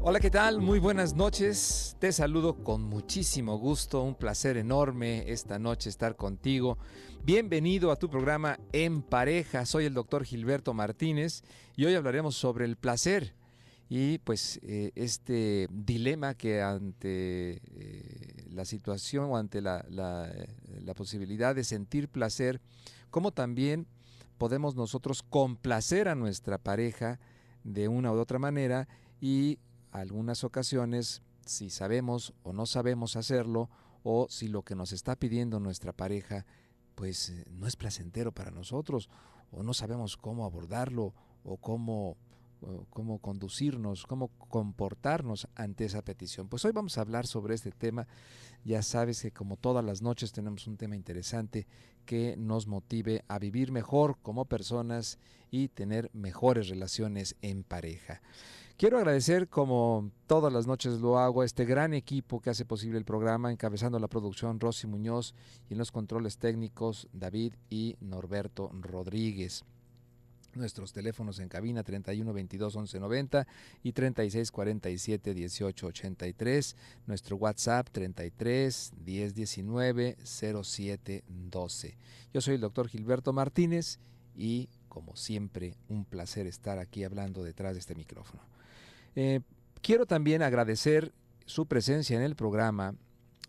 Hola, ¿qué tal? Muy buenas noches. Te saludo con muchísimo gusto. Un placer enorme esta noche estar contigo. Bienvenido a tu programa En Pareja. Soy el doctor Gilberto Martínez y hoy hablaremos sobre el placer. Y pues este dilema que ante la situación o ante la posibilidad de sentir placer, cómo también podemos nosotros complacer a nuestra pareja de una u otra manera y algunas ocasiones, si sabemos o no sabemos hacerlo, o si lo que nos está pidiendo nuestra pareja, pues no es placentero para nosotros, o no sabemos cómo abordarlo, o cómo conducirnos, cómo comportarnos ante esa petición. Pues hoy vamos a hablar sobre este tema. Ya sabes que como todas las noches tenemos un tema interesante que nos motive a vivir mejor como personas y tener mejores relaciones en pareja. Quiero agradecer, como todas las noches lo hago, a este gran equipo que hace posible el programa, encabezando la producción Rosy Muñoz y en los controles técnicos David y Norberto Rodríguez. Nuestros teléfonos en cabina 31 22 11 90 y 36 47 18 83. Nuestro WhatsApp 33 10 19 07 12. Yo soy el doctor Gilberto Martínez y, como siempre, un placer estar aquí hablando detrás de este micrófono. Quiero también agradecer su presencia en el programa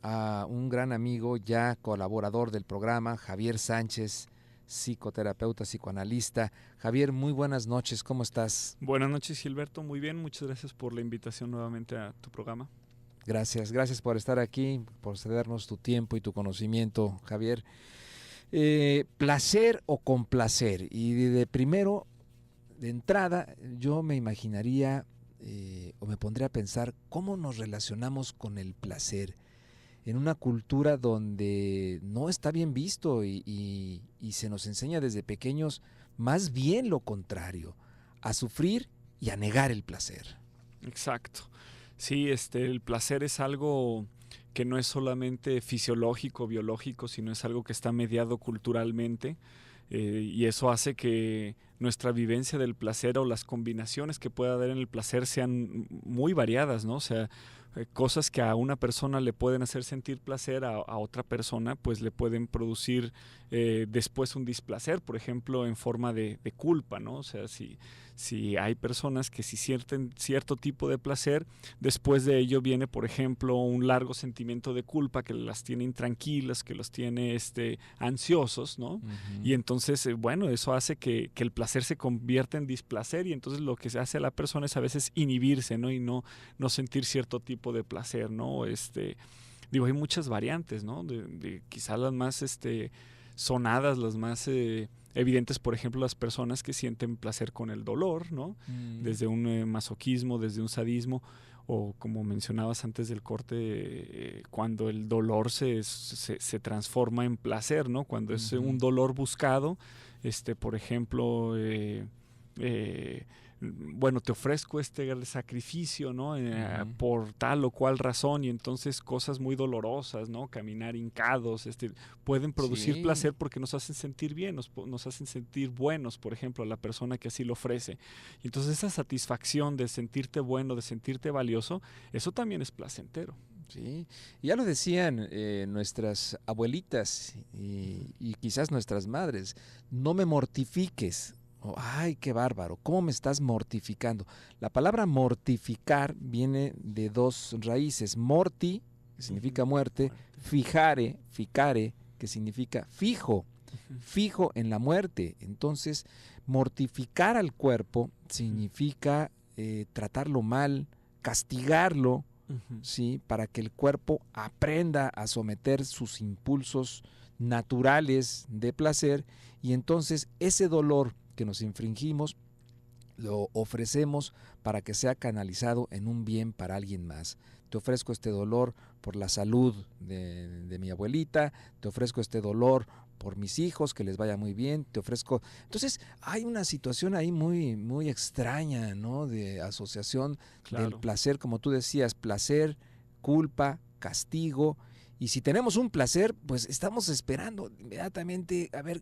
a un gran amigo, ya colaborador del programa, Javier Sánchez, psicoterapeuta, psicoanalista. Javier, muy buenas noches, ¿cómo estás? Buenas noches, Gilberto, muy bien, muchas gracias por la invitación nuevamente a tu programa. Gracias por estar aquí, por cedernos tu tiempo y tu conocimiento, Javier. Placer o complacer, y de primero, de entrada, yo me imaginaría o me pondría a pensar cómo nos relacionamos con el placer en una cultura donde no está bien visto y se nos enseña desde pequeños más bien lo contrario, a sufrir y a negar el placer. Exacto. Sí, el placer es algo que no es solamente fisiológico, biológico, sino es algo que está mediado culturalmente. Y eso hace que nuestra vivencia del placer o las combinaciones que pueda haber en el placer sean muy variadas, ¿no? O sea, cosas que a una persona le pueden hacer sentir placer, a otra persona pues le pueden producir después un displacer, por ejemplo, en forma de culpa, ¿no? O sea, si hay personas que si sienten cierto tipo de placer, después de ello viene, por ejemplo, un largo sentimiento de culpa que las tiene intranquilas, que los tiene ansiosos, ¿no? Uh-huh. Y entonces, bueno, eso hace que el placer se convierta en displacer y entonces lo que se hace a la persona es a veces inhibirse, ¿no? Y no sentir cierto tipo de placer, ¿no? Digo, hay muchas variantes, ¿no? De quizás las más sonadas, las más evidentes, por ejemplo, las personas que sienten placer con el dolor, ¿no? Desde un masoquismo, desde un sadismo, o como mencionabas antes del corte, cuando el dolor se transforma en placer, ¿no? Cuando es un dolor buscado, por ejemplo, bueno, te ofrezco este sacrificio, ¿no? Por tal o cual razón, y entonces cosas muy dolorosas, ¿no? Caminar hincados, pueden producir placer porque nos hacen sentir bien, nos hacen sentir buenos, por ejemplo, a la persona que así lo ofrece. Y entonces esa satisfacción de sentirte bueno, de sentirte valioso, eso también es placentero. Sí, ya lo decían nuestras abuelitas y quizás nuestras madres, no me mortifiques. Oh, ay, qué bárbaro, ¿cómo me estás mortificando? La palabra mortificar viene de dos raíces, morti, que significa muerte, ficare, que significa fijo, fijo en la muerte. Entonces, mortificar al cuerpo significa tratarlo mal, castigarlo, ¿sí? Para que el cuerpo aprenda a someter sus impulsos naturales de placer y entonces ese dolor que nos infringimos lo ofrecemos para que sea canalizado en un bien para alguien más. Te ofrezco este dolor por la salud de mi abuelita, te ofrezco este dolor por mis hijos, que les vaya muy bien, te ofrezco... Entonces hay una situación ahí muy extraña, ¿no? De asociación del placer, como tú decías, placer, culpa, castigo, y si tenemos un placer, pues estamos esperando inmediatamente a ver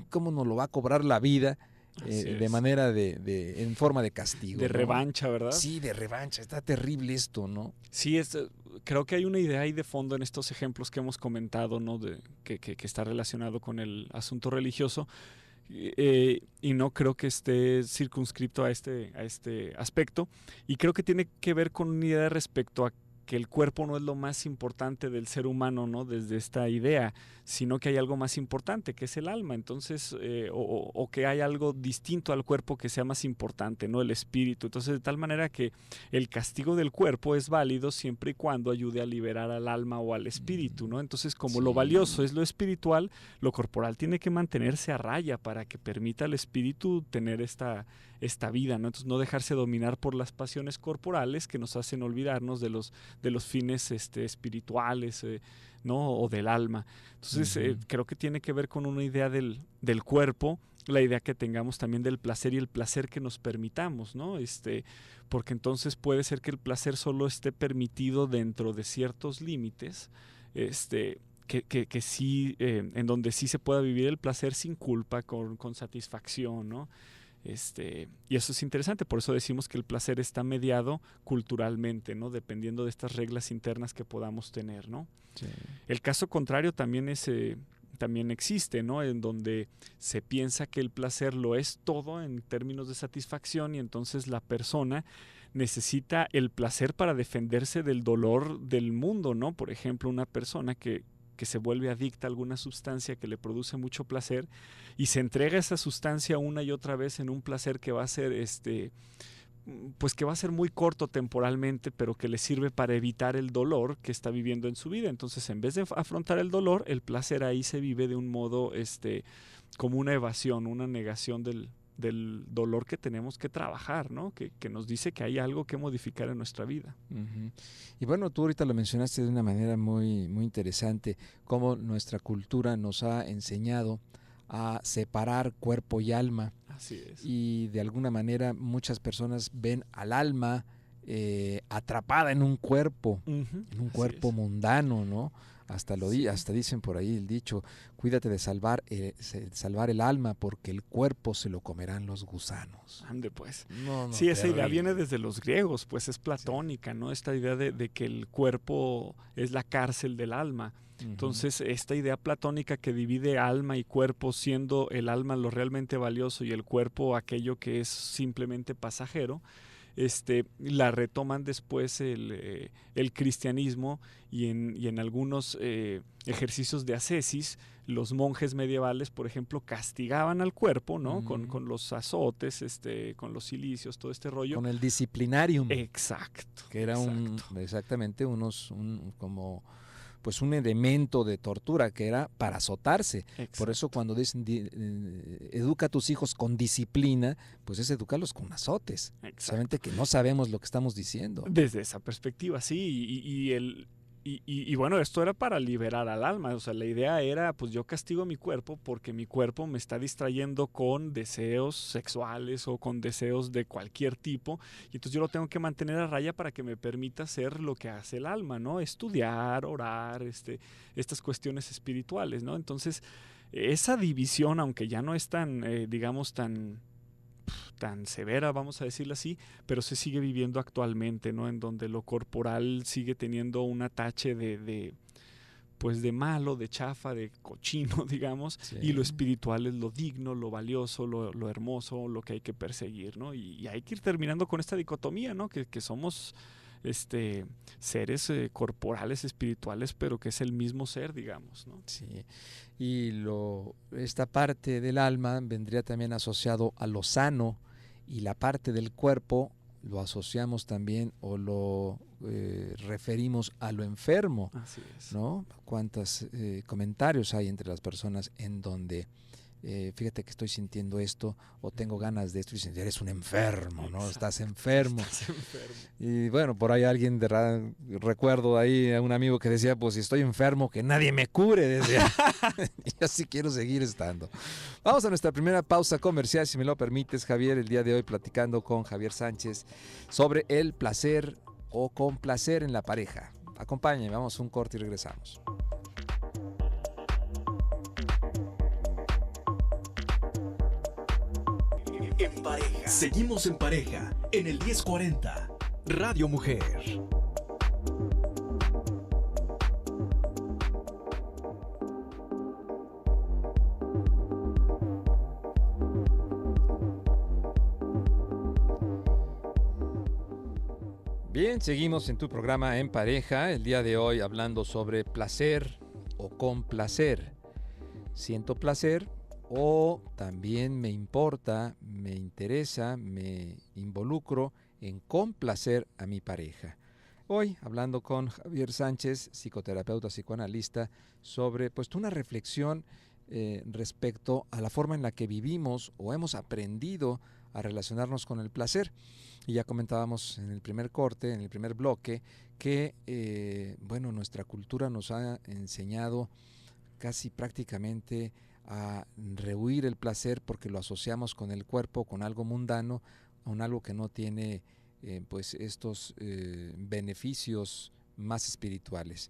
cómo nos lo va a cobrar la vida de manera en forma de castigo. De ¿no? revancha, ¿verdad? Sí, de revancha. Está terrible esto, ¿no? Sí, creo que hay una idea ahí de fondo en estos ejemplos que hemos comentado, ¿no? Que está relacionado con el asunto religioso. Y no creo que esté circunscripto a este aspecto. Y creo que tiene que ver con una idea respecto a que el cuerpo no es lo más importante del ser humano, ¿no? Desde esta idea, sino que hay algo más importante, que es el alma. Entonces, o que hay algo distinto al cuerpo que sea más importante, ¿no? El espíritu. Entonces, de tal manera que el castigo del cuerpo es válido siempre y cuando ayude a liberar al alma o al espíritu, ¿no? Entonces, como lo valioso es lo espiritual, lo corporal tiene que mantenerse a raya para que permita al espíritu tener esta vida, ¿no? Entonces, no dejarse dominar por las pasiones corporales que nos hacen olvidarnos de los fines espirituales, ¿no? O del alma. Entonces, creo que tiene que ver con una idea del cuerpo, la idea que tengamos también del placer y el placer que nos permitamos, ¿no? Porque entonces puede ser que el placer solo esté permitido dentro de ciertos límites, que sí, en donde sí se pueda vivir el placer sin culpa, con satisfacción, ¿no? Y eso es interesante, por eso decimos que el placer está mediado culturalmente, ¿no? Dependiendo de estas reglas internas que podamos tener, ¿no? Sí. El caso contrario también existe, ¿no? En donde se piensa que el placer lo es todo en términos de satisfacción y entonces la persona necesita el placer para defenderse del dolor del mundo, ¿no? Por ejemplo, una persona que se vuelve adicta a alguna sustancia que le produce mucho placer y se entrega esa sustancia una y otra vez en un placer que va a ser pues que va a ser muy corto temporalmente, pero que le sirve para evitar el dolor que está viviendo en su vida. Entonces, en vez de afrontar el dolor, el placer ahí se vive de un modo como una evasión, una negación del dolor que tenemos que trabajar, ¿no? Que nos dice que hay algo que modificar en nuestra vida. Uh-huh. Y bueno, tú ahorita lo mencionaste de una manera muy, muy interesante, cómo nuestra cultura nos ha enseñado a separar cuerpo y alma. Así es. Y de alguna manera muchas personas ven al alma atrapada en un cuerpo, en un cuerpo mundano, ¿no? Hasta dicen por ahí el dicho, cuídate de salvar el alma porque el cuerpo se lo comerán los gusanos. Ande pues. No, sí, esa terrible. idea viene desde los griegos, pues es platónica, ¿no? Esta idea de que el cuerpo es la cárcel del alma. Entonces, esta idea platónica que divide alma y cuerpo, siendo el alma lo realmente valioso y el cuerpo aquello que es simplemente pasajero, la retoman después el cristianismo y en algunos ejercicios de ascesis, los monjes medievales, por ejemplo, castigaban al cuerpo, ¿no? Con los azotes, con los cilicios, todo este rollo. Con el disciplinarium. Exacto. Que era exactamente como pues un elemento de tortura que era para azotarse. Exacto. Por eso cuando dicen educa a tus hijos con disciplina, pues es educarlos con azotes. Solamente que no sabemos lo que estamos diciendo. Desde esa perspectiva, sí. Y bueno, esto era para liberar al alma. O sea, la idea era, pues yo castigo a mi cuerpo porque mi cuerpo me está distrayendo con deseos sexuales o con deseos de cualquier tipo. Y entonces yo lo tengo que mantener a raya para que me permita hacer lo que hace el alma, ¿no? Estudiar, orar, estas cuestiones espirituales, ¿no? Entonces, esa división, aunque ya no es tan, digamos, tan severa, vamos a decirlo así, pero se sigue viviendo actualmente, ¿no? En donde lo corporal sigue teniendo un tache pues de malo, de chafa, de cochino, digamos, sí. Y lo espiritual es lo digno, lo valioso, lo hermoso, lo que hay que perseguir, ¿no? Y hay que ir terminando con esta dicotomía, ¿no? Que somos seres corporales, espirituales, pero que es el mismo ser, digamos, ¿no? Sí. Y esta parte del alma vendría también asociado a lo sano, y la parte del cuerpo lo asociamos también o lo referimos a lo enfermo. Así es. ¿No? ¿Cuántos comentarios hay entre las personas en donde fíjate que estoy sintiendo esto o tengo ganas de esto y dicen, eres un enfermo, ¿no? Exacto. Estás enfermo. Y bueno, por ahí alguien recuerdo ahí a un amigo que decía, pues si estoy enfermo, que nadie me cure, decía. Y así quiero seguir estando. Vamos a nuestra primera pausa comercial, si me lo permites, Javier, el día de hoy platicando con Javier Sánchez sobre el placer o complacer en la pareja. Acompáñenme, vamos a un corte y regresamos. En pareja. Seguimos en pareja en el 1040 Radio Mujer. Bien, seguimos en tu programa En Pareja, el día de hoy hablando sobre placer o complacer. Siento placer o también me importa, me interesa, me involucro en complacer a mi pareja. Hoy hablando con Javier Sánchez, psicoterapeuta, psicoanalista, sobre pues una reflexión respecto a la forma en la que vivimos o hemos aprendido a relacionarnos con el placer. Y ya comentábamos en el primer corte, en el primer bloque, que nuestra cultura nos ha enseñado casi prácticamente a rehuir el placer porque lo asociamos con el cuerpo, con algo mundano, con algo que no tiene estos beneficios más espirituales.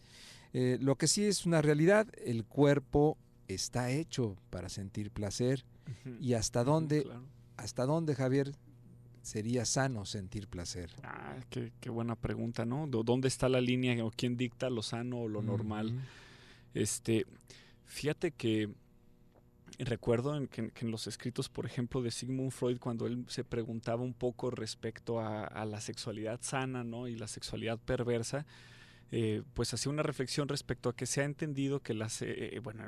Lo que sí es una realidad, el cuerpo está hecho para sentir placer. Uh-huh. ¿Y hasta dónde, claro. Hasta dónde, Javier, sería sano sentir placer? Qué buena pregunta, ¿no? ¿Dónde está la línea o quién dicta lo sano o lo normal? Fíjate que recuerdo que en los escritos, por ejemplo, de Sigmund Freud, cuando él se preguntaba un poco respecto a la sexualidad sana, ¿no? Y la sexualidad perversa, pues hacía una reflexión respecto a que se ha entendido que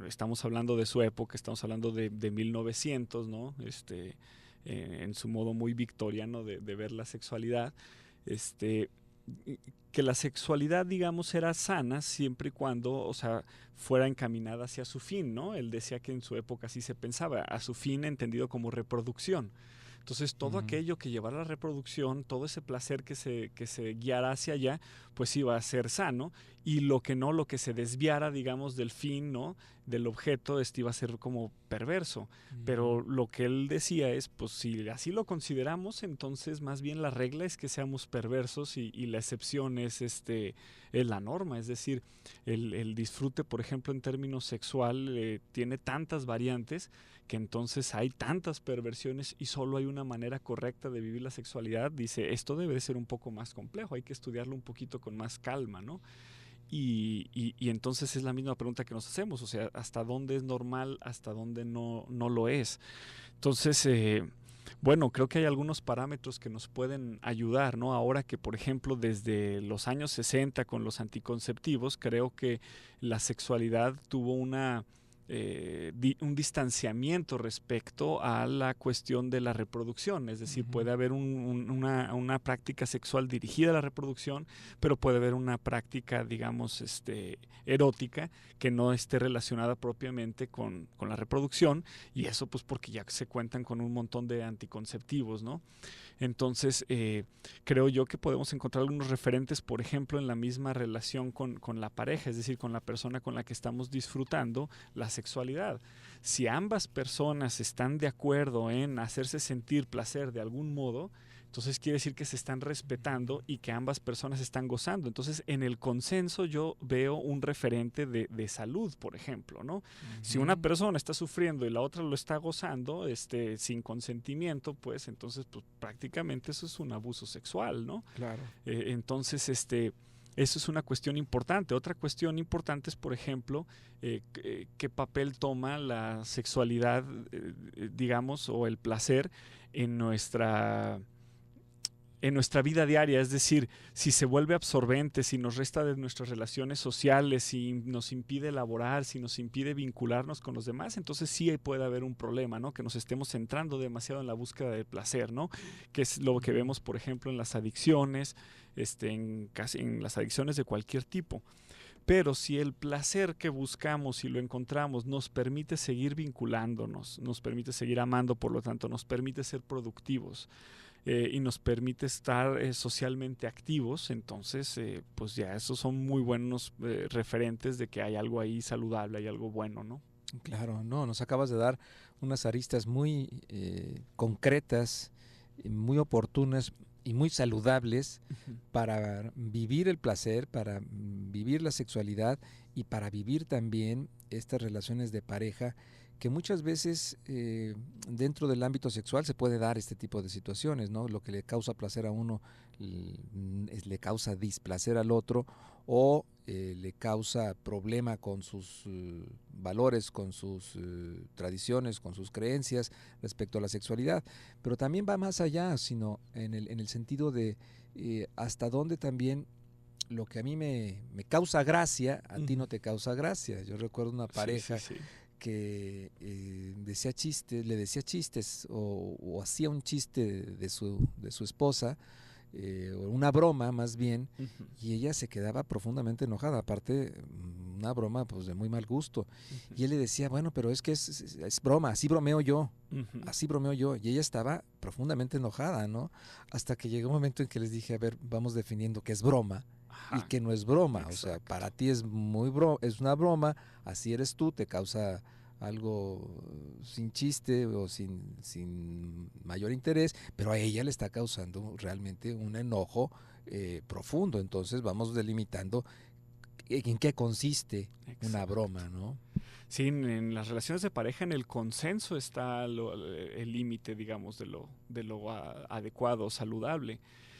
estamos hablando de su época, estamos hablando de 1900, ¿no? En su modo muy victoriano de ver la sexualidad, que la sexualidad, digamos, era sana siempre y cuando, o sea, fuera encaminada hacia su fin, ¿no? Él decía que en su época así se pensaba, a su fin entendido como reproducción. Entonces, todo aquello que llevara a la reproducción, todo ese placer que se guiara hacia allá, pues iba a ser sano, y lo que se desviara, digamos, del fin, ¿no? Del objeto, iba a ser como perverso. Pero lo que él decía es, pues si así lo consideramos, entonces más bien la regla es que seamos perversos y la excepción es la norma. Es decir, el disfrute, por ejemplo, en términos sexual, tiene tantas variantes que entonces hay tantas perversiones y solo hay una manera correcta de vivir la sexualidad. Dice, esto debe ser un poco más complejo, hay que estudiarlo un poquito con más calma, ¿no? Y entonces es la misma pregunta que nos hacemos, o sea, ¿hasta dónde es normal, hasta dónde no lo es? Entonces, creo que hay algunos parámetros que nos pueden ayudar, ¿no? Ahora que, por ejemplo, desde los años 60 con los anticonceptivos, creo que la sexualidad tuvo un distanciamiento respecto a la cuestión de la reproducción, es decir, puede haber una práctica sexual dirigida a la reproducción, pero puede haber una práctica, digamos, erótica que no esté relacionada propiamente con la reproducción, y eso pues porque ya se cuentan con un montón de anticonceptivos, ¿no? Entonces, creo yo que podemos encontrar algunos referentes, por ejemplo, en la misma relación con la pareja, es decir, con la persona con la que estamos disfrutando la sexualidad. Si ambas personas están de acuerdo en hacerse sentir placer de algún modo, entonces quiere decir que se están respetando y que ambas personas están gozando. Entonces, en el consenso yo veo un referente de salud, por ejemplo, ¿no? Si una persona está sufriendo y la otra lo está gozando, sin consentimiento, pues entonces pues, prácticamente eso es un abuso sexual, ¿no? Claro. Entonces, eso es una cuestión importante. Otra cuestión importante es, por ejemplo, qué papel toma la sexualidad, digamos, o el placer en nuestra vida diaria, es decir, si se vuelve absorbente, si nos resta de nuestras relaciones sociales, si nos impide elaborar, si nos impide vincularnos con los demás, entonces sí puede haber un problema, ¿no? Que nos estemos centrando demasiado en la búsqueda del placer, ¿no? Que es lo que vemos, por ejemplo, en las adicciones, en las adicciones de cualquier tipo. Pero si el placer que buscamos y lo encontramos nos permite seguir vinculándonos, nos permite seguir amando, por lo tanto, nos permite ser productivos, y nos permite estar socialmente activos, entonces pues ya esos son muy buenos referentes de que hay algo ahí saludable, hay algo bueno, ¿no? Claro, no, nos acabas de dar unas aristas muy concretas, muy oportunas y muy saludables para vivir el placer, para vivir la sexualidad y para vivir también estas relaciones de pareja que muchas veces dentro del ámbito sexual se puede dar este tipo de situaciones, ¿no? Lo que le causa placer a uno le causa displacer al otro, o le causa problema con sus valores, con sus tradiciones, con sus creencias respecto a la sexualidad. Pero también va más allá, sino en el sentido de hasta dónde también lo que a mí me causa gracia, a ti no te causa gracia. Yo recuerdo una pareja que le decía chistes o hacía un chiste de su esposa, una broma más bien, y ella se quedaba profundamente enojada, aparte una broma pues de muy mal gusto, y él le decía, bueno, pero es que es broma, así bromeo yo, y ella estaba profundamente enojada, ¿no? Hasta que llegó un momento en que les dije, a ver, vamos definiendo qué es broma y qué no es broma. Exacto. O sea, para ti es es una broma, así eres tú, te causa algo sin chiste o sin mayor interés, pero a ella le está causando realmente un enojo profundo. Entonces vamos delimitando en qué consiste una broma, ¿no? Sí, en las relaciones de pareja, en el consenso está el límite, digamos, de lo adecuado, saludable.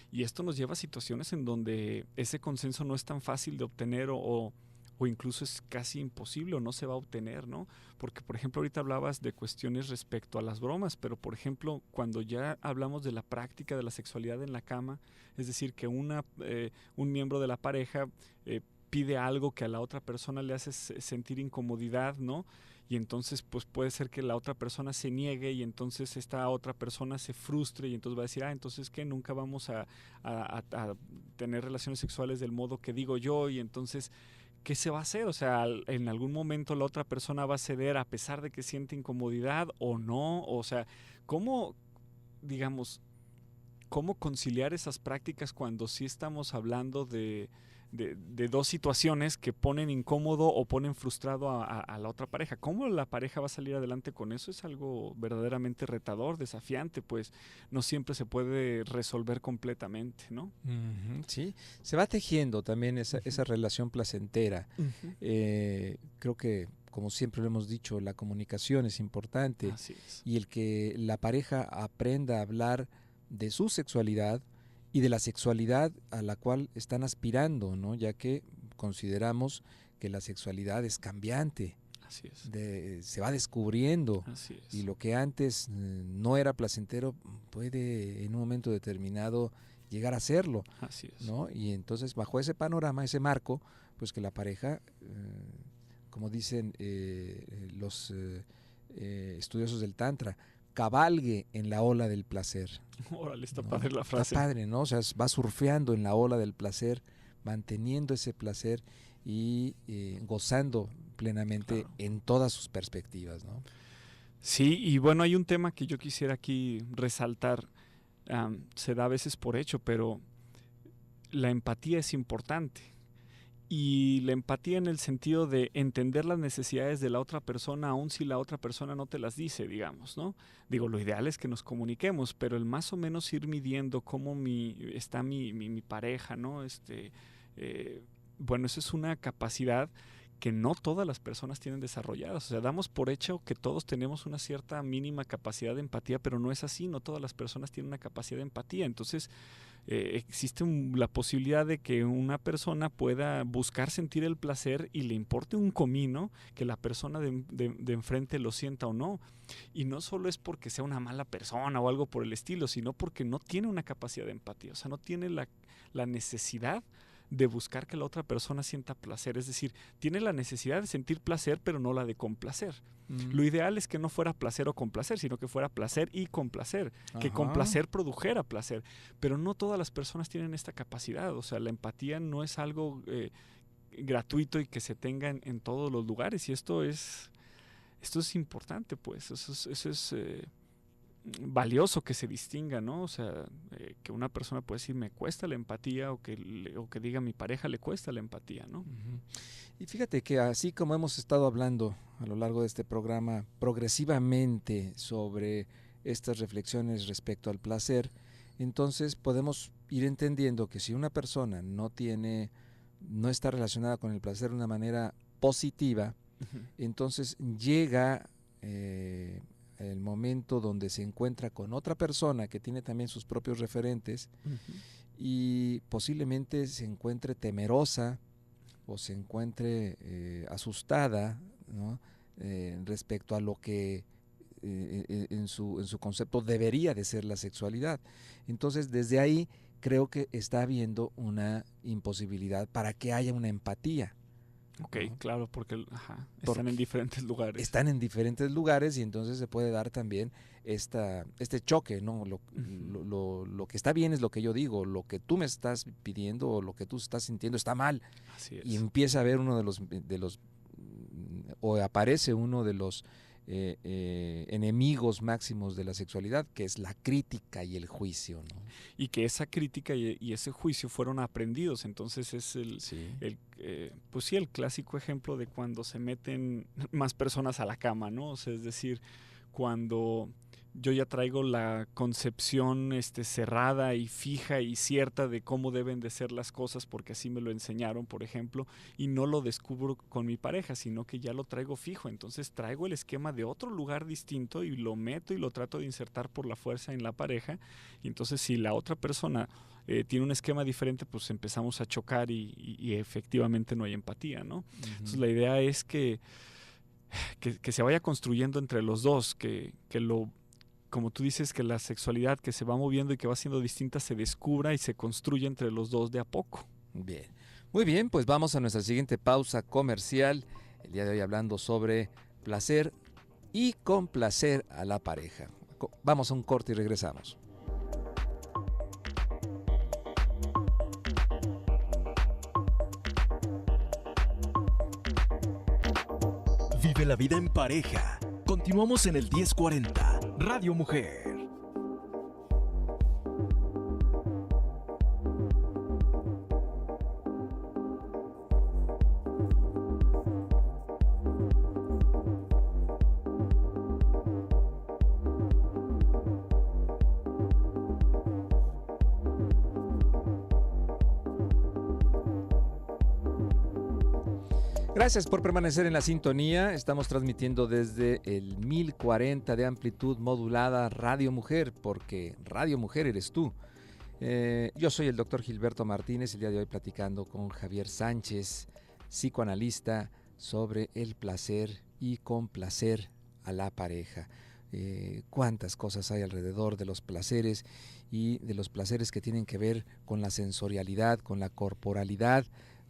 Y esto nos lleva a situaciones en donde ese consenso no es tan fácil de obtener o incluso es casi imposible o no se va a obtener, ¿no? Porque, por ejemplo, ahorita hablabas de cuestiones respecto a las bromas, pero, por ejemplo, cuando ya hablamos de la práctica de la sexualidad en la cama, es decir, que un miembro de la pareja pide algo que a la otra persona le hace sentir incomodidad, ¿no? Y entonces pues puede ser que la otra persona se niegue y entonces esta otra persona se frustre y entonces va a decir, entonces ¿qué? Nunca vamos a tener relaciones sexuales del modo que digo yo, y entonces ¿qué se va a hacer? O sea, en algún momento la otra persona va a ceder a pesar de que siente incomodidad o no. O sea, ¿cómo conciliar esas prácticas cuando sí estamos hablando de dos situaciones que ponen incómodo o ponen frustrado a la otra pareja? ¿Cómo la pareja va a salir adelante con eso? Es algo verdaderamente retador, desafiante, pues no siempre se puede resolver completamente, ¿no? Sí, se va tejiendo también esa relación placentera. Creo que, como siempre lo hemos dicho, la comunicación es importante. Así es. Y el que la pareja aprenda a hablar de su sexualidad y de la sexualidad a la cual están aspirando, ¿no? Ya que consideramos que la sexualidad es cambiante. Así es. Se va descubriendo. Así es. Y lo que antes no era placentero puede en un momento determinado llegar a serlo. Así es. ¿No? Y entonces bajo ese panorama, ese marco, pues que la pareja, como dicen los estudiosos del Tantra, cabalgue en la ola del placer. Órale, está ¿no? padre la frase. Está padre, ¿no? O sea, va surfeando en la ola del placer, manteniendo ese placer y gozando plenamente en todas sus perspectivas, ¿no? Sí, y bueno, hay un tema que yo quisiera aquí resaltar. Se da a veces por hecho, pero la empatía es importante. Y la empatía en el sentido de entender las necesidades de la otra persona, aun si la otra persona no te las dice, digamos, ¿no? Digo, lo ideal es que nos comuniquemos, pero el más o menos ir midiendo cómo está mi pareja, ¿no? Bueno, eso es una capacidad que no todas las personas tienen desarrolladas. O sea, damos por hecho que todos tenemos una cierta mínima capacidad de empatía, pero no es así, no todas las personas tienen una capacidad de empatía. Entonces, existe la posibilidad de que una persona pueda buscar sentir el placer y le importe un comino que la persona de enfrente lo sienta o no. Y no solo es porque sea una mala persona o algo por el estilo, sino porque no tiene una capacidad de empatía. O sea, no tiene la necesidad de buscar que la otra persona sienta placer. Es decir, tiene la necesidad de sentir placer, pero no la de complacer. Lo ideal es que no fuera placer o complacer, sino que fuera placer y complacer. Que complacer produjera placer. Pero no todas las personas tienen esta capacidad. O sea, la empatía no es algo gratuito y que se tenga en todos los lugares. Y esto es importante, pues. Eso es valioso que se distinga, ¿no? O sea, que una persona puede decir me cuesta la empatía o que diga mi pareja le cuesta la empatía, ¿no? Y fíjate que así como hemos estado hablando a lo largo de este programa progresivamente sobre estas reflexiones respecto al placer, entonces podemos ir entendiendo que si una persona no está relacionada con el placer de una manera positiva, entonces llega el momento donde se encuentra con otra persona que tiene también sus propios referentes y posiblemente se encuentre temerosa o se encuentre asustada, ¿no? Respecto a lo que en su concepto debería de ser la sexualidad. Entonces, desde ahí creo que está habiendo una imposibilidad para que haya una empatía. Ok, ¿no? Claro, porque están en diferentes lugares. Están en diferentes lugares y entonces se puede dar también este choque, ¿no? Lo que está bien es lo que yo digo, lo que tú me estás pidiendo o lo que tú estás sintiendo está mal. Así es. Y empieza a haber o aparece uno de los enemigos máximos de la sexualidad, que es la crítica y el juicio, ¿no? Y que esa crítica y ese juicio fueron aprendidos. Entonces es pues sí, el clásico ejemplo de cuando se meten más personas a la cama, ¿no? O sea, es decir, cuando yo ya traigo la concepción cerrada y fija y cierta de cómo deben de ser las cosas porque así me lo enseñaron, por ejemplo, y no lo descubro con mi pareja, sino que ya lo traigo fijo. Entonces traigo el esquema de otro lugar distinto y lo meto y lo trato de insertar por la fuerza en la pareja. Y entonces si la otra persona tiene un esquema diferente, pues empezamos a chocar y efectivamente no hay empatía, ¿no? Entonces la idea es que se vaya construyendo entre los dos, como tú dices, que la sexualidad que se va moviendo y que va siendo distinta se descubra y se construye entre los dos de a poco. Bien, muy bien, pues vamos a nuestra siguiente pausa comercial. El día de hoy hablando sobre placer y complacer a la pareja. Vamos a un corte y regresamos. Vive la vida en pareja. Continuamos en el 1040, Radio Mujer. Gracias por permanecer en la sintonía. Estamos transmitiendo desde el 1040 de amplitud modulada Radio Mujer, porque Radio Mujer eres tú. Yo soy el doctor Gilberto Martínez, el día de hoy platicando con Javier Sánchez, psicoanalista, sobre el placer y complacer a la pareja. Cuántas cosas hay alrededor de los placeres y de los placeres que tienen que ver con la sensorialidad, con la corporalidad,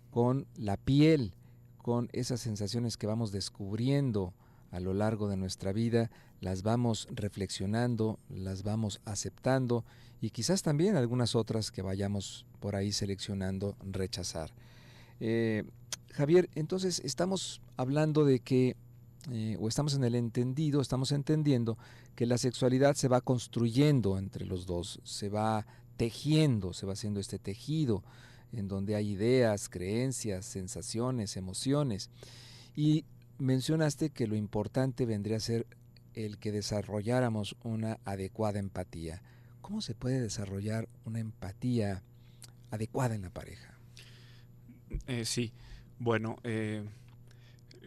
con la piel, con esas sensaciones que vamos descubriendo a lo largo de nuestra vida, las vamos reflexionando, las vamos aceptando y quizás también algunas otras que vayamos por ahí seleccionando rechazar. Javier, entonces estamos hablando de que, o estamos en el entendido, estamos entendiendo que la sexualidad se va construyendo entre los dos, se va tejiendo, se va haciendo este tejido, en donde hay ideas, creencias, sensaciones, emociones. Y mencionaste que lo importante vendría a ser el que desarrolláramos una adecuada empatía. ¿Cómo se puede desarrollar una empatía adecuada en la pareja? Sí, bueno,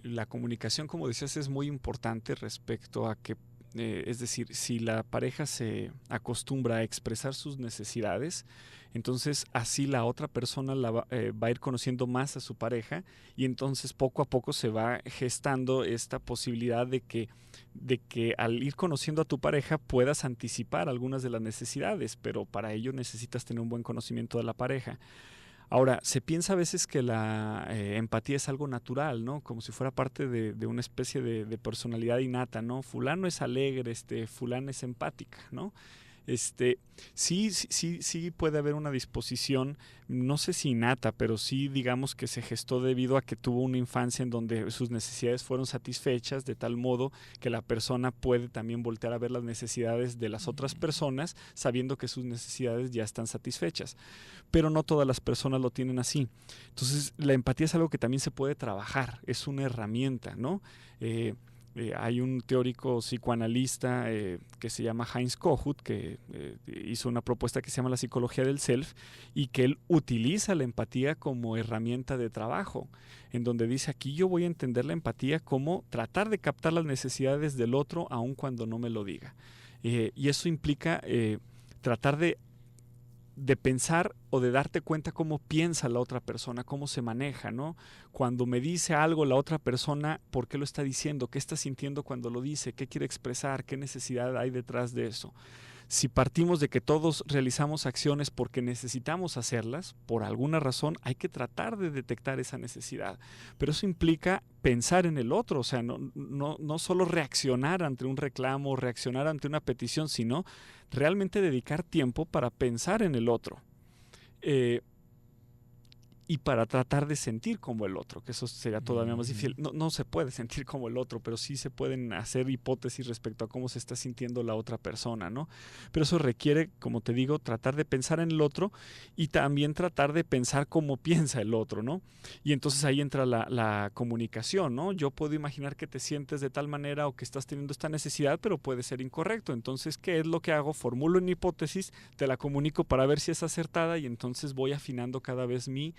la comunicación, como decías, es muy importante respecto a que, es decir, si la pareja se acostumbra a expresar sus necesidades, entonces así la otra persona va a ir conociendo más a su pareja y entonces poco a poco se va gestando esta posibilidad de que al ir conociendo a tu pareja puedas anticipar algunas de las necesidades, pero para ello necesitas tener un buen conocimiento de la pareja. Ahora, se piensa a veces que la empatía es algo natural, ¿no? Como si fuera parte de una especie de personalidad innata, ¿no? Fulano es alegre, fulana es empática, ¿no? Sí puede haber una disposición, no sé si innata, pero sí digamos que se gestó debido a que tuvo una infancia en donde sus necesidades fueron satisfechas, de tal modo que la persona puede también voltear a ver las necesidades de las otras personas, sabiendo que sus necesidades ya están satisfechas. Pero no todas las personas lo tienen así. Entonces, la empatía es algo que también se puede trabajar, es una herramienta, ¿no? Hay un teórico psicoanalista que se llama Heinz Kohut, que hizo una propuesta que se llama la psicología del self, y que él utiliza la empatía como herramienta de trabajo, en donde dice: aquí yo voy a entender la empatía como tratar de captar las necesidades del otro aun cuando no me lo diga. Y eso implica tratar de pensar o de darte cuenta cómo piensa la otra persona, cómo se maneja, ¿no? Cuando me dice algo la otra persona, ¿por qué lo está diciendo? ¿Qué está sintiendo cuando lo dice? ¿Qué quiere expresar? ¿Qué necesidad hay detrás de eso? Si partimos de que todos realizamos acciones porque necesitamos hacerlas, por alguna razón hay que tratar de detectar esa necesidad. Pero eso implica pensar en el otro, o sea, no solo reaccionar ante un reclamo, reaccionar ante una petición, sino realmente dedicar tiempo para pensar en el otro. Y para tratar de sentir como el otro, que eso sería todavía más difícil. No se puede sentir como el otro, pero sí se pueden hacer hipótesis respecto a cómo se está sintiendo la otra persona, ¿no? Pero eso requiere, como te digo, tratar de pensar en el otro y también tratar de pensar cómo piensa el otro, ¿no? Y entonces ahí entra la comunicación, ¿no? Yo puedo imaginar que te sientes de tal manera o que estás teniendo esta necesidad, pero puede ser incorrecto. Entonces, ¿qué es lo que hago? Formulo una hipótesis, te la comunico para ver si es acertada y entonces voy afinando cada vez mi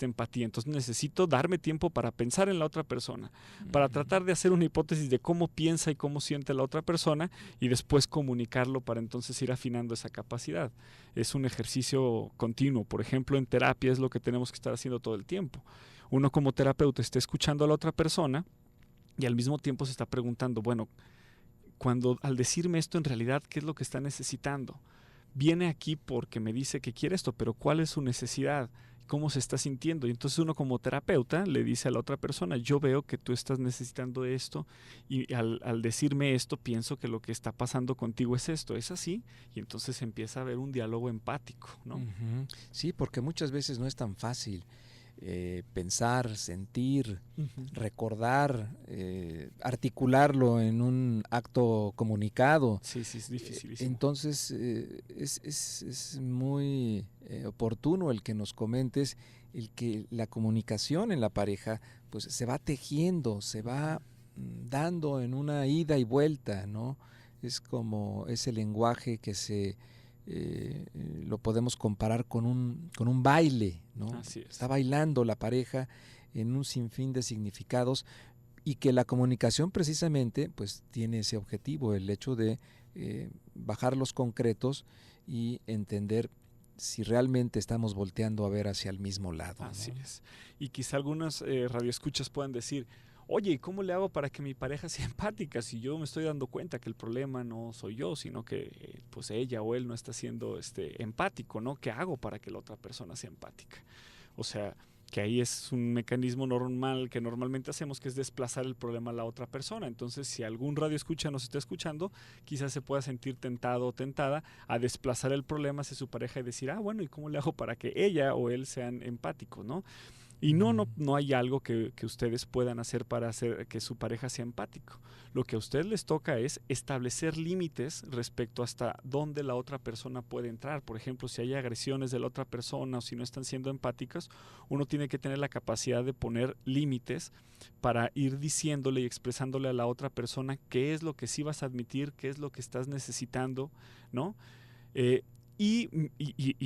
empatía. Entonces necesito darme tiempo para pensar en la otra persona, para tratar de hacer una hipótesis de cómo piensa y cómo siente la otra persona y después comunicarlo para entonces ir afinando esa capacidad. Es un ejercicio continuo. Por ejemplo, en terapia es lo que tenemos que estar haciendo todo el tiempo. Uno como terapeuta está escuchando a la otra persona y al mismo tiempo se está preguntando, bueno, al decirme esto en realidad, ¿qué es lo que está necesitando? Viene aquí porque me dice que quiere esto, pero ¿cuál es su necesidad? ¿Cómo se está sintiendo? Y entonces uno como terapeuta le dice a la otra persona: yo veo que tú estás necesitando esto y al decirme esto pienso que lo que está pasando contigo es esto, ¿es así? Y entonces empieza a haber un diálogo empático, ¿no? Sí, porque muchas veces no es tan fácil pensar, sentir, recordar, articularlo en un acto comunicado. Sí, es dificilísimo. Entonces es muy oportuno el que nos comentes el que la comunicación en la pareja pues se va tejiendo, se va dando en una ida y vuelta, ¿no? Es como ese lenguaje que lo podemos comparar con un baile, ¿no? Así es. Está bailando la pareja en un sinfín de significados y que la comunicación precisamente pues tiene ese objetivo, el hecho de bajar los concretos y entender si realmente estamos volteando a ver hacia el mismo lado, ¿no? Así es. Y quizá algunas radioescuchas puedan decir: oye, ¿y cómo le hago para que mi pareja sea empática? Si yo me estoy dando cuenta que el problema no soy yo, sino que pues ella o él no está siendo empático, ¿no? ¿Qué hago para que la otra persona sea empática? O sea, que ahí es un mecanismo normal que normalmente hacemos, que es desplazar el problema a la otra persona. Entonces, si algún radioescucha nos está escuchando, quizás se pueda sentir tentado o tentada a desplazar el problema hacia su pareja y decir: bueno, ¿y cómo le hago para que ella o él sean empáticos, ¿no? Y no hay algo que ustedes puedan hacer para hacer que su pareja sea empático. Lo que a ustedes les toca es establecer límites respecto hasta dónde la otra persona puede entrar. Por ejemplo, si hay agresiones de la otra persona o si no están siendo empáticas, uno tiene que tener la capacidad de poner límites para ir diciéndole y expresándole a la otra persona qué es lo que sí vas a admitir, qué es lo que estás necesitando, ¿no? Y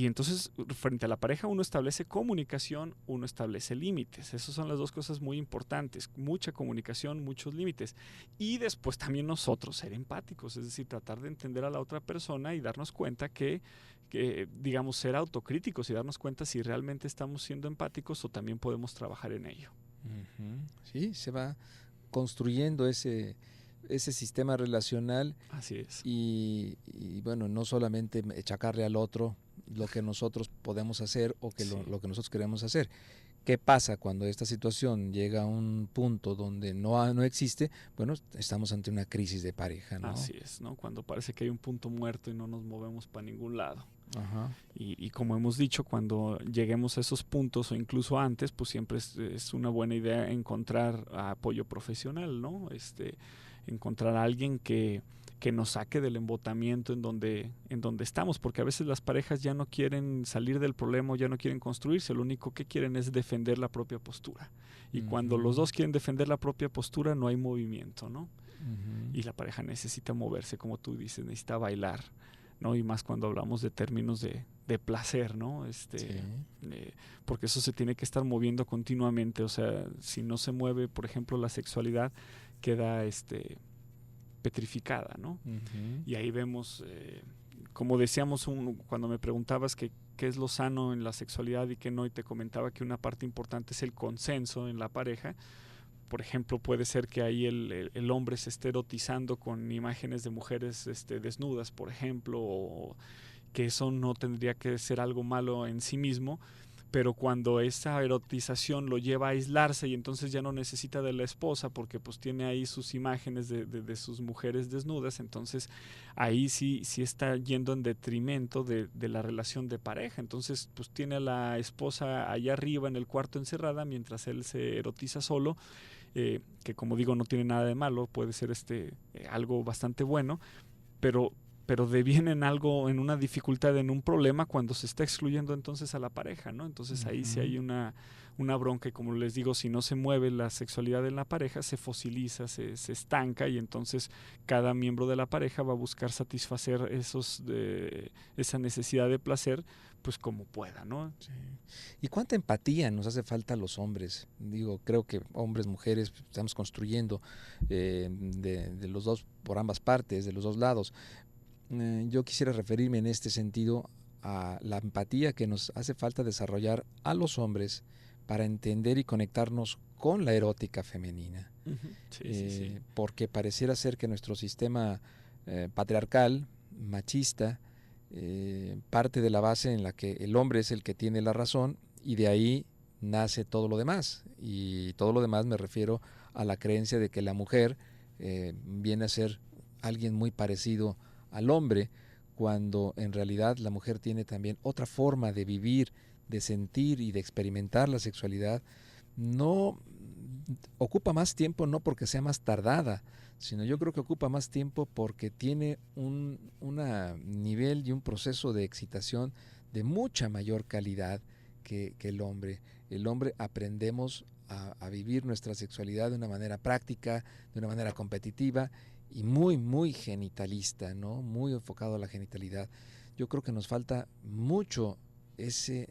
entonces frente a la pareja uno establece comunicación, uno establece límites. Esas son las dos cosas muy importantes: mucha comunicación, muchos límites. Y después también nosotros ser empáticos, es decir, tratar de entender a la otra persona y darnos cuenta que digamos, ser autocríticos y darnos cuenta si realmente estamos siendo empáticos o también podemos trabajar en ello. Sí, se va construyendo ese sistema relacional. Así es. Y bueno, no solamente echacarle al otro lo que nosotros podemos hacer o que lo que nosotros queremos hacer. ¿Qué pasa cuando esta situación llega a un punto donde no existe? Bueno, estamos ante una crisis de pareja, ¿no? Así es, ¿no? Cuando parece que hay un punto muerto y no nos movemos para ningún lado. Ajá. Y como hemos dicho, cuando lleguemos a esos puntos o incluso antes, pues siempre es una buena idea encontrar apoyo profesional, ¿no? Encontrar a alguien que nos saque del embotamiento en donde estamos, porque a veces las parejas ya no quieren salir del problema, ya no quieren construirse, lo único que quieren es defender la propia postura. Y cuando los dos quieren defender la propia postura, no hay movimiento, ¿no? y la pareja necesita moverse, como tú dices, necesita bailar, ¿no? Y más cuando hablamos de términos de placer, ¿no? Porque eso se tiene que estar moviendo continuamente. O sea, si no se mueve, por ejemplo, la sexualidad queda petrificada, ¿no? Y ahí vemos, como decíamos cuando me preguntabas qué es lo sano en la sexualidad y qué no, y te comentaba que una parte importante es el consenso en la pareja. Por ejemplo, puede ser que ahí el hombre se esté erotizando con imágenes de mujeres desnudas, por ejemplo, o que eso no tendría que ser algo malo en sí mismo, pero cuando esa erotización lo lleva a aislarse y entonces ya no necesita de la esposa porque pues tiene ahí sus imágenes de sus mujeres desnudas, entonces ahí sí está yendo en detrimento de la relación de pareja. Entonces pues tiene a la esposa allá arriba en el cuarto encerrada mientras él se erotiza solo, que como digo no tiene nada de malo, puede ser algo bastante bueno, pero deviene en una dificultad, en un problema cuando se está excluyendo entonces a la pareja, ¿no? Entonces ahí sí hay una bronca, y como les digo, si no se mueve la sexualidad en la pareja, se fosiliza, se estanca, y entonces cada miembro de la pareja va a buscar satisfacer esa necesidad de placer pues como pueda, ¿no? Sí. ¿Y cuánta empatía nos hace falta a los hombres? Digo, creo que hombres, mujeres, estamos construyendo de los dos, por ambas partes, de los dos lados. Yo quisiera referirme en este sentido a la empatía que nos hace falta desarrollar a los hombres para entender y conectarnos con la erótica femenina. Sí. Porque pareciera ser que nuestro sistema patriarcal, machista, parte de la base en la que el hombre es el que tiene la razón, y de ahí nace todo lo demás. Y todo lo demás me refiero a la creencia de que la mujer viene a ser alguien muy parecido al hombre, cuando en realidad la mujer tiene también otra forma de vivir, de sentir y de experimentar la sexualidad. No ocupa más tiempo, no porque sea más tardada, sino yo creo que ocupa más tiempo porque tiene un nivel y un proceso de excitación de mucha mayor calidad que el hombre. El hombre aprendemos a vivir nuestra sexualidad de una manera práctica, de una manera competitiva y muy, muy genitalista, ¿no? Muy enfocado a la genitalidad. Yo creo que nos falta mucho ese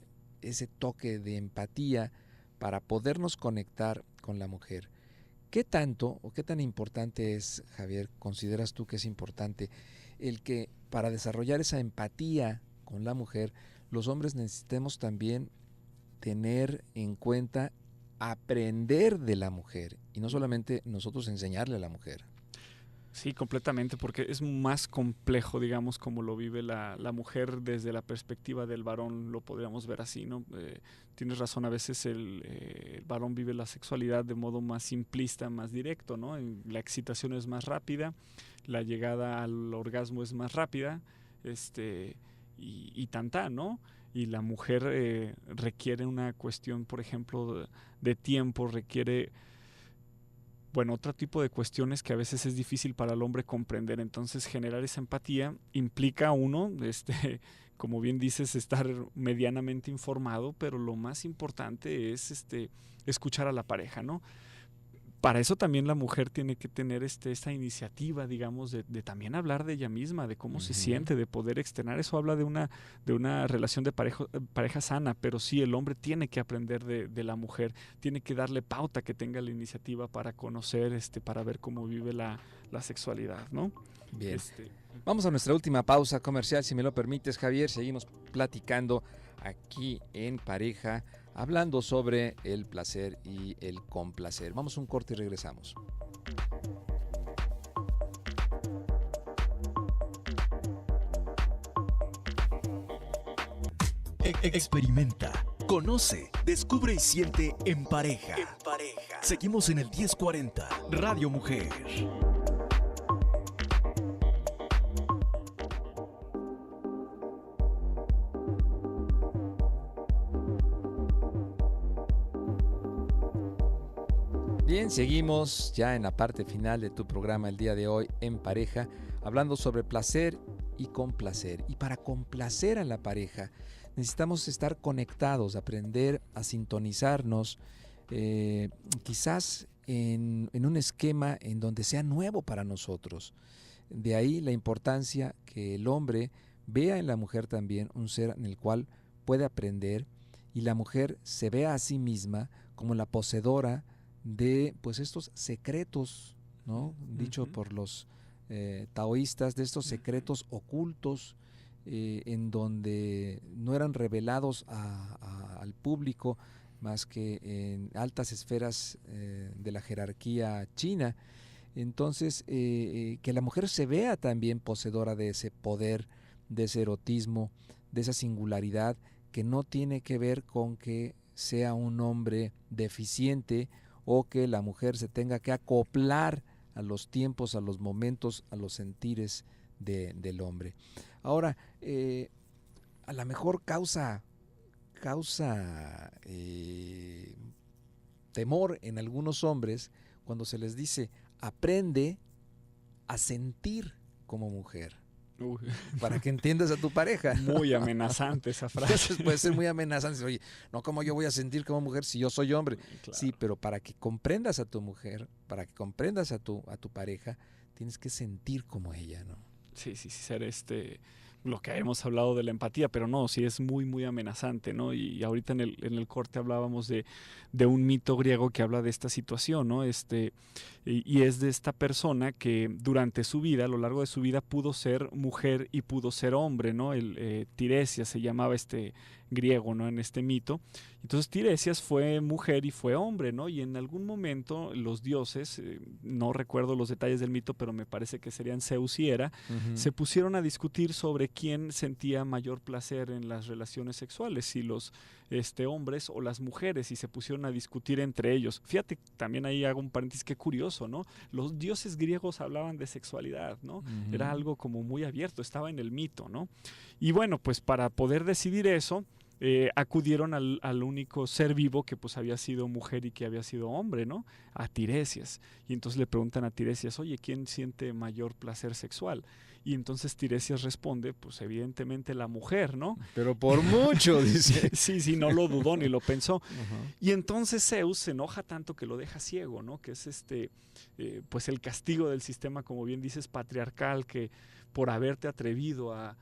toque de empatía para podernos conectar con la mujer. ¿Qué tanto o qué tan importante es, Javier, consideras tú que es importante el que para desarrollar esa empatía con la mujer, los hombres necesitemos también tener en cuenta aprender de la mujer y no solamente nosotros enseñarle a la mujer? Sí, completamente, porque es más complejo, digamos, como lo vive la mujer desde la perspectiva del varón, lo podríamos ver así, ¿no? Tienes razón, a veces el varón vive la sexualidad de modo más simplista, más directo, ¿no? La excitación es más rápida, la llegada al orgasmo es más rápida, y tantán, ¿no? Y la mujer requiere una cuestión, por ejemplo, de tiempo, requiere otro tipo de cuestiones que a veces es difícil para el hombre comprender. Entonces generar esa empatía implica como bien dices, estar medianamente informado, pero lo más importante es escuchar a la pareja, ¿no? Para eso también la mujer tiene que tener esta iniciativa, digamos, de también hablar de ella misma, de cómo se siente, de poder externar. Eso habla de una relación de pareja sana, pero sí, el hombre tiene que aprender de la mujer, tiene que darle pauta, que tenga la iniciativa para conocer, para ver cómo vive la sexualidad, ¿no? Bien. Vamos a nuestra última pausa comercial, si me lo permites, Javier. Seguimos platicando aquí en Pareja, hablando sobre el placer y el complacer. Vamos a un corte y regresamos. Experimenta, conoce, descubre y siente en pareja. Seguimos en el 1040 Radio Mujer. Bien, seguimos ya en la parte final de tu programa el día de hoy en Pareja, hablando sobre placer y complacer. Y para complacer a la pareja necesitamos estar conectados, aprender a sintonizarnos, quizás en un esquema en donde sea nuevo para nosotros. De ahí la importancia que el hombre vea en la mujer también un ser en el cual puede aprender, y la mujer se vea a sí misma como la poseedora de pues estos secretos, ¿no? Dicho por los taoístas, de estos secretos ocultos, en donde no eran revelados al público más que en altas esferas de la jerarquía china. Entonces, que la mujer se vea también poseedora de ese poder, de ese erotismo, de esa singularidad, que no tiene que ver con que sea un hombre deficiente o que la mujer se tenga que acoplar a los tiempos, a los momentos, a los sentires del hombre. Ahora, a lo mejor causa temor en algunos hombres cuando se les dice: aprende a sentir como mujer. Uy. Para que entiendas a tu pareja. Muy amenazante esa frase. Entonces puede ser muy amenazante. Oye, no, ¿cómo yo voy a sentir como mujer si yo soy hombre? Claro. Sí, pero para que comprendas a tu mujer, para que comprendas a tu pareja, tienes que sentir como ella, ¿no? Sí, ser lo que hemos hablado de la empatía, pero no, sí es muy, muy amenazante, ¿no? Y ahorita en el corte hablábamos de un mito griego que habla de esta situación, ¿no? Y es de esta persona que durante su vida, a lo largo de su vida, pudo ser mujer y pudo ser hombre, ¿no? Tiresias se llamaba griego, ¿no? En este mito. Entonces Tiresias fue mujer y fue hombre, ¿no? Y en algún momento los dioses, no recuerdo los detalles del mito, pero me parece que serían Zeus y Hera, se pusieron a discutir sobre quién sentía mayor placer en las relaciones sexuales, si los hombres o las mujeres, y se pusieron a discutir entre ellos. Fíjate, también ahí hago un paréntesis, qué curioso, ¿no? Los dioses griegos hablaban de sexualidad, ¿no? Era algo como muy abierto, estaba en el mito, ¿no? Y bueno, pues para poder decidir eso, acudieron al único ser vivo que pues había sido mujer y que había sido hombre, ¿no? A Tiresias. Y entonces le preguntan a Tiresias: oye, ¿quién siente mayor placer sexual? Y entonces Tiresias responde: pues evidentemente la mujer, ¿no? Pero por mucho, dice. Sí, no lo dudó ni lo pensó. Y entonces Zeus se enoja tanto que lo deja ciego, ¿no? Que es pues el castigo del sistema, como bien dices, patriarcal, que por haberte atrevido a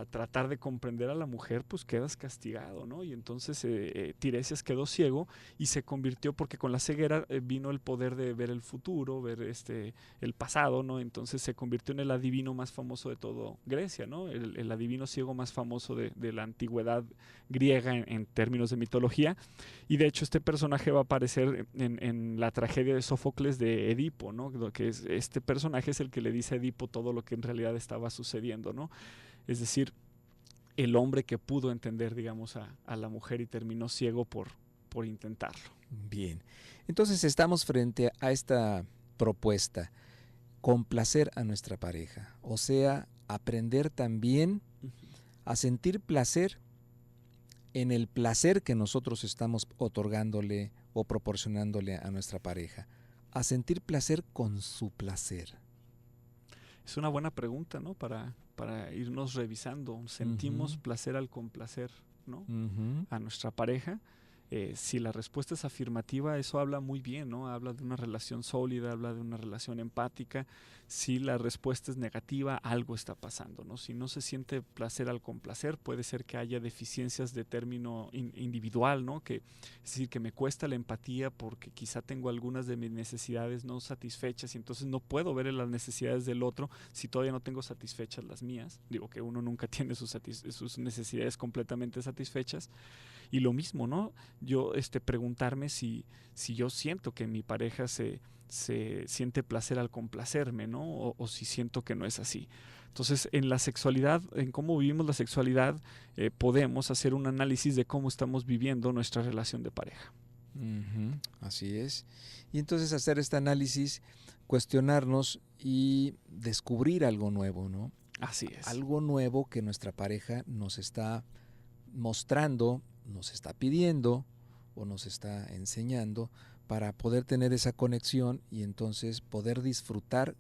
tratar de comprender a la mujer, pues quedas castigado, ¿no? Y entonces Tiresias quedó ciego y se convirtió, porque con la ceguera vino el poder de ver el futuro, ver el pasado, ¿no? Entonces se convirtió en el adivino más famoso de todo Grecia, ¿no? El adivino ciego más famoso de la antigüedad griega en términos de mitología. Y de hecho este personaje va a aparecer en la tragedia de Sófocles de Edipo, ¿no? Que este personaje es el que le dice a Edipo todo lo que en realidad estaba sucediendo, ¿no? Es decir, el hombre que pudo entender, digamos, a la mujer y terminó ciego por intentarlo. Bien, entonces estamos frente a esta propuesta: complacer a nuestra pareja, o sea, aprender también a sentir placer en el placer que nosotros estamos otorgándole o proporcionándole a nuestra pareja, a sentir placer con su placer. Es una buena pregunta, ¿no? Para irnos revisando. ¿Sentimos placer al complacer, ¿no? A nuestra pareja? Si la respuesta es afirmativa, eso habla muy bien, ¿no? Habla de una relación sólida, habla de una relación empática. Si la respuesta es negativa, algo está pasando, ¿no? Si no se siente placer al complacer, puede ser que haya deficiencias de término individual, ¿no? Es decir, que me cuesta la empatía porque quizá tengo algunas de mis necesidades no satisfechas y entonces no puedo ver las necesidades del otro si todavía no tengo satisfechas las mías. Digo que uno nunca tiene sus necesidades completamente satisfechas. Y lo mismo, ¿no? Yo preguntarme si yo siento que mi pareja se siente placer al complacerme, ¿no? O si siento que no es así. Entonces, en la sexualidad, en cómo vivimos la sexualidad, podemos hacer un análisis de cómo estamos viviendo nuestra relación de pareja. Así es. Y entonces hacer este análisis, cuestionarnos y descubrir algo nuevo, ¿no? Así es. Algo nuevo que nuestra pareja nos está mostrando, nos está pidiendo o nos está enseñando para poder tener esa conexión y entonces poder disfrutar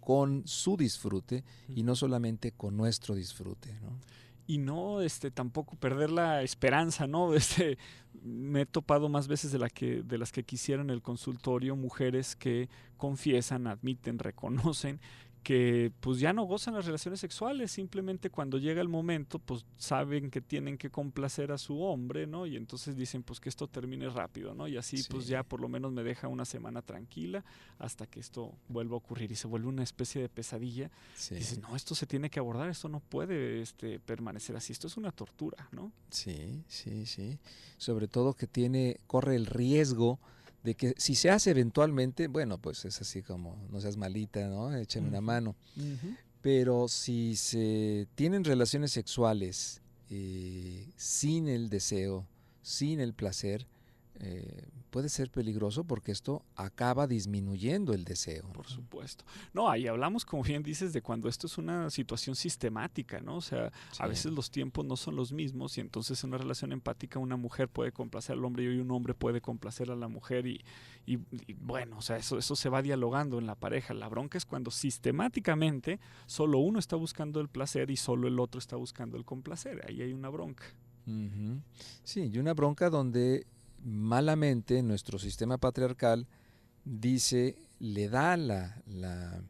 con su disfrute y no solamente con nuestro disfrute, ¿no? Y no tampoco perder la esperanza, ¿no? me he topado más veces de las que quisiera en el consultorio, mujeres que confiesan, admiten, reconocen que pues ya no gozan las relaciones sexuales, simplemente cuando llega el momento pues saben que tienen que complacer a su hombre, ¿no? Y entonces dicen pues que esto termine rápido, ¿no? Y así pues ya por lo menos me deja una semana tranquila hasta que esto vuelva a ocurrir y se vuelve una especie de pesadilla. Sí. Dices, no, esto se tiene que abordar, esto no puede permanecer así, esto es una tortura, ¿no? Sí. Sobre todo que corre el riesgo de que si se hace eventualmente, bueno, pues es así como, no seas malita, ¿no? Échame una mano. Pero si se tienen relaciones sexuales sin el deseo, sin el placer, puede ser peligroso porque esto acaba disminuyendo el deseo. Por supuesto. No, ahí hablamos, como bien dices, de cuando esto es una situación sistemática, ¿no? O sea, a veces los tiempos no son los mismos y entonces en una relación empática una mujer puede complacer al hombre y un hombre puede complacer a la mujer y bueno, o sea, eso se va dialogando en la pareja. La bronca es cuando sistemáticamente solo uno está buscando el placer y solo el otro está buscando el complacer. Ahí hay una bronca. Sí, y una bronca donde malamente nuestro sistema patriarcal le da la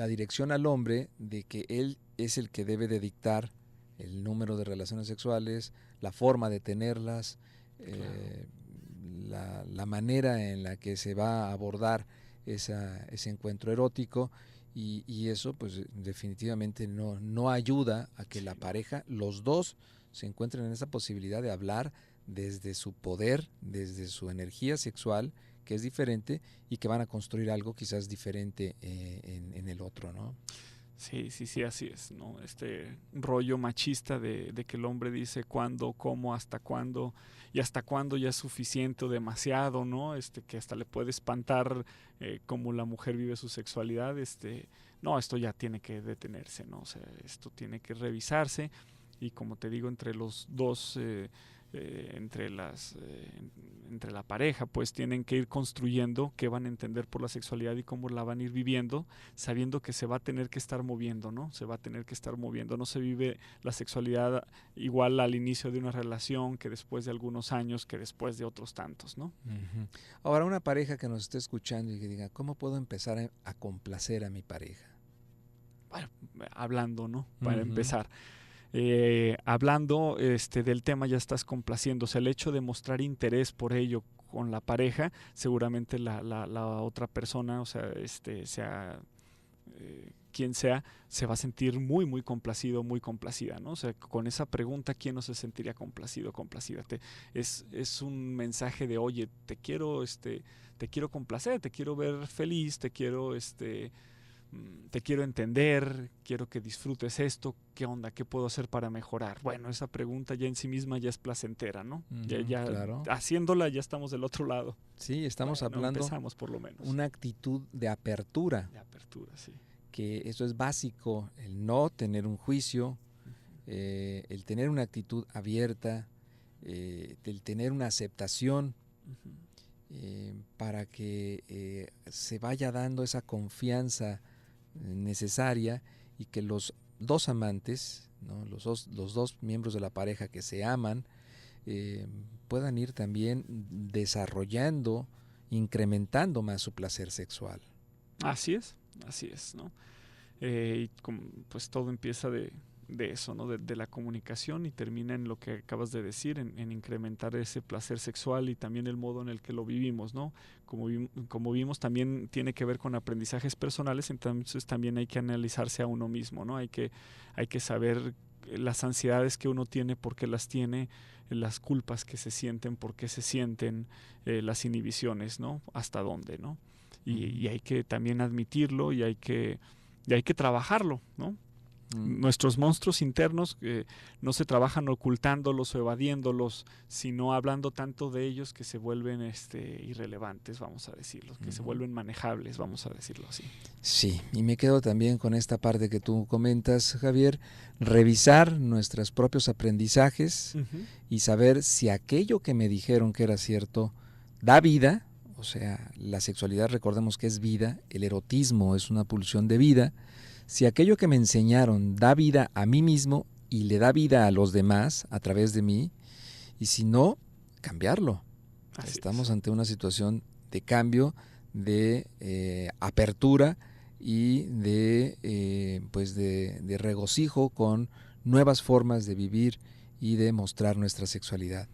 dirección al hombre de que él es el que debe de dictar el número de relaciones sexuales, la forma de tenerlas, la manera en la que se va a abordar ese encuentro erótico y eso pues definitivamente no ayuda a que la pareja, los dos, se encuentren en esa posibilidad de hablar desde su poder, desde su energía sexual, que es diferente y que van a construir algo quizás diferente en el otro, ¿no? Sí, así es, ¿no? Este rollo machista de que el hombre dice cuándo, cómo, hasta cuándo, y hasta cuándo ya es suficiente o demasiado, ¿no? Que hasta le puede espantar cómo la mujer vive su sexualidad, no, esto ya tiene que detenerse, ¿no? O sea, esto tiene que revisarse y como te digo, entre los dos entre la pareja, pues tienen que ir construyendo qué van a entender por la sexualidad y cómo la van a ir viviendo, sabiendo que se va a tener que estar moviendo, ¿no? Se va a tener que estar moviendo. No se vive la sexualidad igual al inicio de una relación que después de algunos años, que después de otros tantos, ¿no? Ahora, una pareja que nos esté escuchando y que diga, ¿cómo puedo empezar a complacer a mi pareja? Bueno, hablando, ¿no? Para empezar. Hablando del tema ya estás complaciendo, o sea, el hecho de mostrar interés por ello con la pareja, seguramente la otra persona, o sea, sea quien sea, se va a sentir muy, muy complacido, muy complacida, ¿no? O sea, con esa pregunta, ¿quién no se sentiría complacido, complacida? Es un mensaje de, oye, te quiero complacer, te quiero ver feliz, te quiero entender, quiero que disfrutes esto, ¿qué onda? ¿Qué puedo hacer para mejorar? Bueno, esa pregunta ya en sí misma ya es placentera, ¿no? Ya claro. Haciéndola ya estamos del otro lado. Sí, estamos hablando empezamos por lo menos. Una actitud de apertura. De apertura, sí. Que eso es básico, el no tener un juicio, el tener una actitud abierta, el tener una aceptación para que se vaya dando esa confianza necesaria y que los dos amantes, ¿no? los dos miembros de la pareja que se aman puedan ir también desarrollando, incrementando más su placer sexual. Así es, ¿no? Y pues todo empieza de eso, ¿no? De la comunicación y termina en lo que acabas de decir, en incrementar ese placer sexual y también el modo en el que lo vivimos, ¿no? Como vimos, también tiene que ver con aprendizajes personales, entonces también hay que analizarse a uno mismo, ¿no? Hay que saber las ansiedades que uno tiene, por qué las tiene, las culpas que se sienten, por qué se sienten, las inhibiciones, ¿no? Hasta dónde, ¿no? Y hay que también admitirlo y hay que trabajarlo, ¿no? Nuestros monstruos internos no se trabajan ocultándolos o evadiéndolos, sino hablando tanto de ellos que se vuelven irrelevantes, vamos a decirlo, que se vuelven manejables, vamos a decirlo así. Sí, y me quedo también con esta parte que tú comentas, Javier, revisar nuestros propios aprendizajes y saber si aquello que me dijeron que era cierto da vida, o sea, la sexualidad, recordemos que es vida, el erotismo es una pulsión de vida. Si aquello que me enseñaron da vida a mí mismo y le da vida a los demás a través de mí, y si no, cambiarlo. Así Estamos es. ante una situación de cambio, de apertura y de regocijo con nuevas formas de vivir y de mostrar nuestra sexualidad.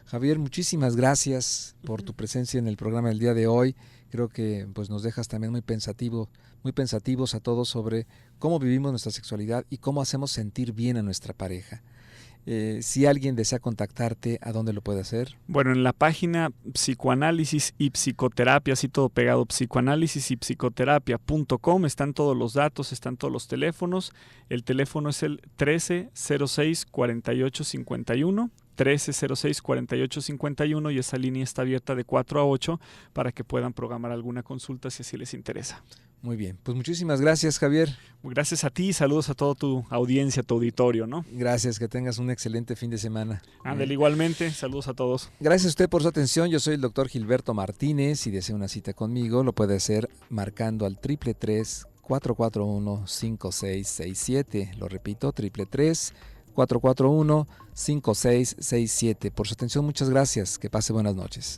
Javier, muchísimas gracias por tu presencia en el programa del día de hoy. Creo que pues nos dejas también muy pensativos a todos sobre cómo vivimos nuestra sexualidad y cómo hacemos sentir bien a nuestra pareja. Si alguien desea contactarte, ¿a dónde lo puede hacer? Bueno, en la página Psicoanálisis y Psicoterapia, así todo pegado, psicoanálisis y psicoterapia.com, están todos los datos, están todos los teléfonos. El teléfono es el 1306-4851, 1306-4851, y esa línea está abierta de 4 a 8 para que puedan programar alguna consulta si así les interesa. Muy bien, pues muchísimas gracias, Javier. Gracias a ti, saludos a toda tu audiencia, tu auditorio, ¿no? Gracias, que tengas un excelente fin de semana. Ándale, igualmente, saludos a todos. Gracias a usted por su atención. Yo soy el doctor Gilberto Martínez. Si desea una cita conmigo, lo puede hacer marcando al 333-441-5667. Lo repito, 333-441-5667. Por su atención, muchas gracias. Que pase buenas noches.